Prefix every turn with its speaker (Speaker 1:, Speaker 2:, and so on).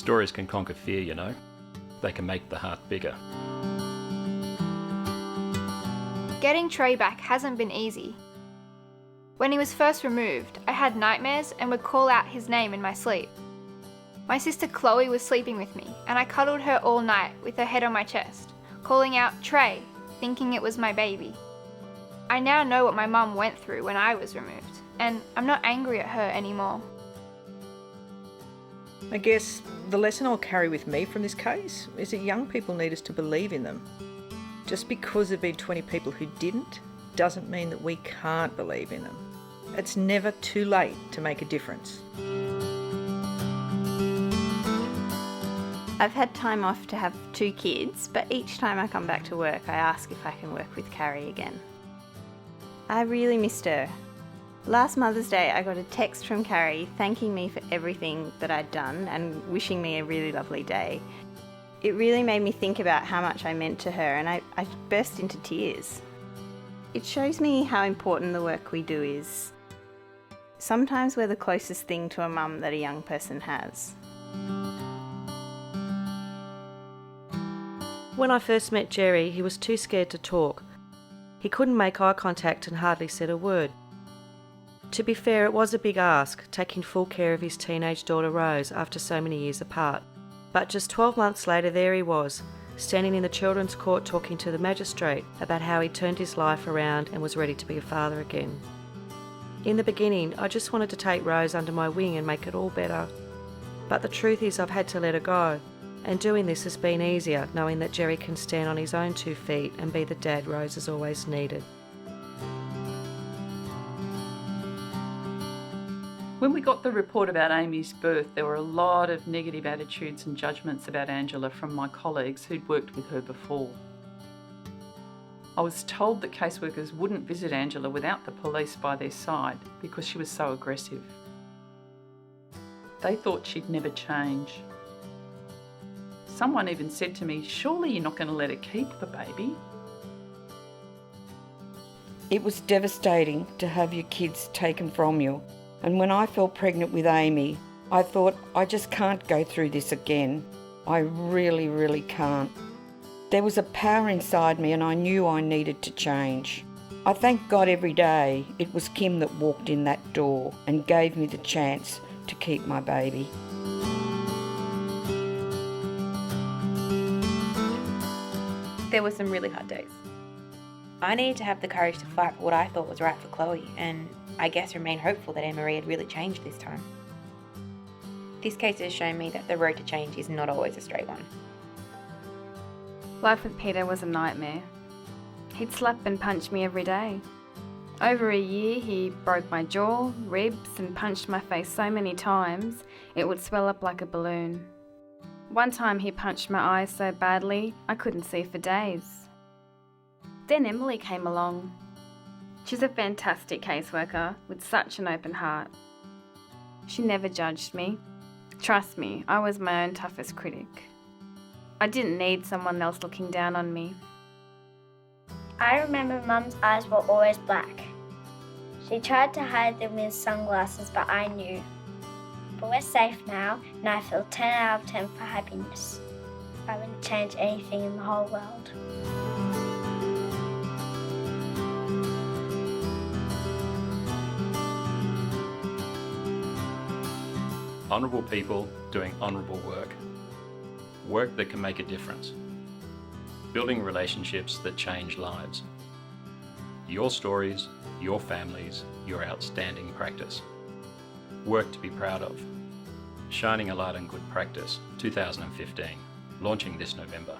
Speaker 1: Stories can conquer fear, you know. They can make the heart bigger.
Speaker 2: Getting Trey back hasn't been easy. When he was first removed, I had nightmares and would call out his name in my sleep. My sister Chloe was sleeping with me, and I cuddled her all night with her head on my chest, calling out Trey, thinking it was my baby. I now know what my mum went through when I was removed, and I'm not angry at her anymore.
Speaker 3: I guess the lesson I'll carry with me from this case is that young people need us to believe in them. Just because there have been 20 people who didn't, doesn't mean that we can't believe in them. It's never too late to make a difference.
Speaker 4: I've had time off to have 2 kids, but each time I come back to work, I ask if I can work with Carrie again. I really missed her. Last Mother's Day, I got a text from Carrie thanking me for everything that I'd done and wishing me a really lovely day. It really made me think about how much I meant to her, and I burst into tears. It shows me how important the work we do is. Sometimes we're the closest thing to a mum that a young person has.
Speaker 5: When I first met Jerry, he was too scared to talk. He couldn't make eye contact and hardly said a word. To be fair, it was a big ask, taking full care of his teenage daughter Rose after so many years apart. But just 12 months later, there he was, standing in the children's court talking to the magistrate about how he'd turned his life around and was ready to be a father again. In the beginning, I just wanted to take Rose under my wing and make it all better. But the truth is I've had to let her go, and doing this has been easier, knowing that Jerry can stand on his own 2 feet and be the dad Rose has always needed.
Speaker 6: When we got the report about Amy's birth, there were a lot of negative attitudes and judgments about Angela from my colleagues who'd worked with her before. I was told that caseworkers wouldn't visit Angela without the police by their side because she was so aggressive. They thought she'd never change. Someone even said to me, "Surely you're not going to let her keep the baby?"
Speaker 7: It was devastating to have your kids taken from you. And when I fell pregnant with Amy, I thought, I just can't go through this again. I really, really can't. There was a power inside me and I knew I needed to change. I thank God every day it was Kim that walked in that door and gave me the chance to keep my baby.
Speaker 8: There were some really hard days. I needed to have the courage to fight for what I thought was right for Chloe, and I guess remain hopeful that Anne-Marie had really changed this time. This case has shown me that the road to change is not always a straight one.
Speaker 9: Life with Peter was a nightmare. He'd slap and punch me every day. Over a year, he broke my jaw, ribs, and punched my face so many times it would swell up like a balloon. One time he punched my eyes so badly I couldn't see for days. Then Emily came along. She's a fantastic caseworker with such an open heart. She never judged me. Trust me, I was my own toughest critic. I didn't need someone else looking down on me.
Speaker 10: I remember Mum's eyes were always black. She tried to hide them with sunglasses, but I knew. But we're safe now, and I feel 10 out of 10 for happiness. I wouldn't change anything in the whole world.
Speaker 1: Honourable people doing honourable work. Work that can make a difference. Building relationships that change lives. Your stories, your families, your outstanding practice. Work to be proud of. Shining a Light on Good Practice 2015, launching this November.